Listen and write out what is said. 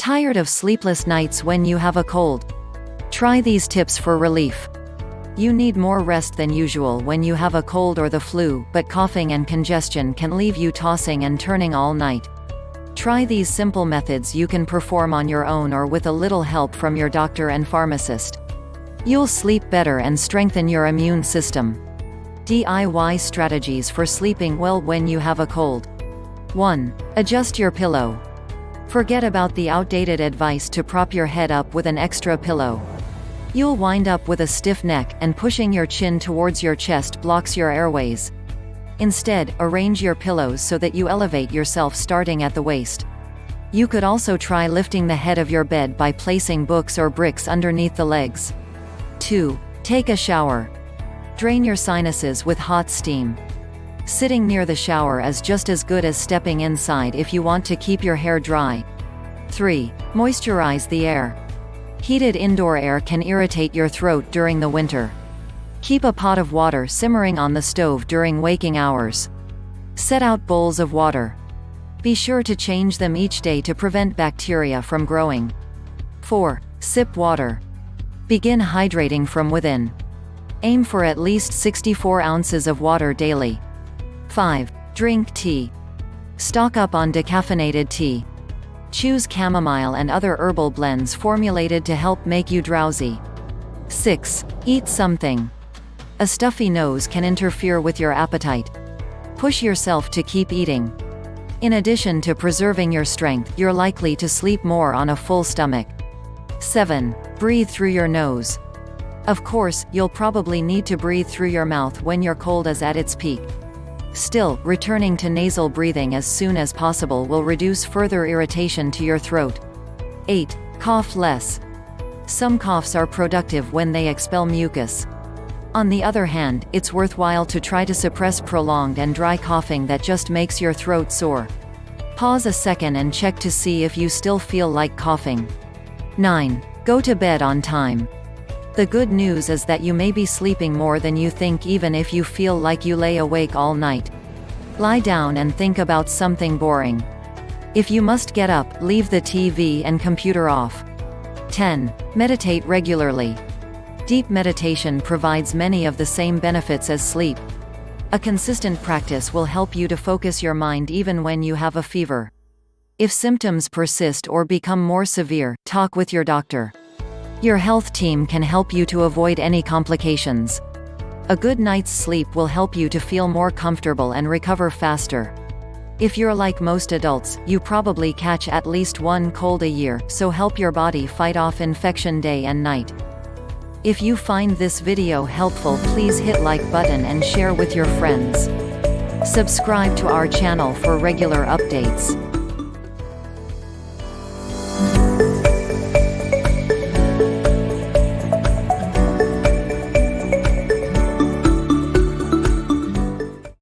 Tired of sleepless nights when you have a cold? Try these tips for relief. You need more rest than usual when you have a cold or the flu, but coughing and congestion can leave you tossing and turning all night. Try these simple methods you can perform on your own or with a little help from your doctor and pharmacist. You'll sleep better and strengthen your immune system. DIY strategies for sleeping well when you have a cold. 1. Adjust your pillow. Forget about the outdated advice to prop your head up with an extra pillow. You'll wind up with a stiff neck, and pushing your chin towards your chest blocks your airways. Instead, arrange your pillows so that you elevate yourself starting at the waist. You could also try lifting the head of your bed by placing books or bricks underneath the legs. 2. Take a shower. Drain your sinuses with hot steam. Sitting near the shower is just as good as stepping inside if you want to keep your hair dry. 3. Moisturize the air. Heated indoor air can irritate your throat during the winter. Keep a pot of water simmering on the stove during waking hours. Set out bowls of water. Be sure to change them each day to prevent bacteria from growing. 4. Sip water. Begin hydrating from within. Aim for at least 64 ounces of water daily. 5. Drink tea. Stock up on decaffeinated tea. Choose chamomile and other herbal blends formulated to help make you drowsy. 6. Eat something. A stuffy nose can interfere with your appetite. Push yourself to keep eating. In addition to preserving your strength, you're likely to sleep more on a full stomach. 7. Breathe through your nose. Of course, you'll probably need to breathe through your mouth when your cold is at its peak. Still, returning to nasal breathing as soon as possible will reduce further irritation to your throat. 8. Cough less. Some coughs are productive when they expel mucus. On the other hand, it's worthwhile to try to suppress prolonged and dry coughing that just makes your throat sore. Pause a second and check to see if you still feel like coughing. 9. Go to bed on time. The good news is that you may be sleeping more than you think even if you feel like you lay awake all night. Lie down and think about something boring. If you must get up, leave the TV and computer off. 10. Meditate regularly. Deep meditation provides many of the same benefits as sleep. A consistent practice will help you to focus your mind even when you have a fever. If symptoms persist or become more severe, talk with your doctor. Your health team can help you to avoid any complications. A good night's sleep will help you to feel more comfortable and recover faster. If you're like most adults, you probably catch at least one cold a year, so help your body fight off infection day and night. If you find this video helpful, please hit like button and share with your friends. Subscribe to our channel for regular updates.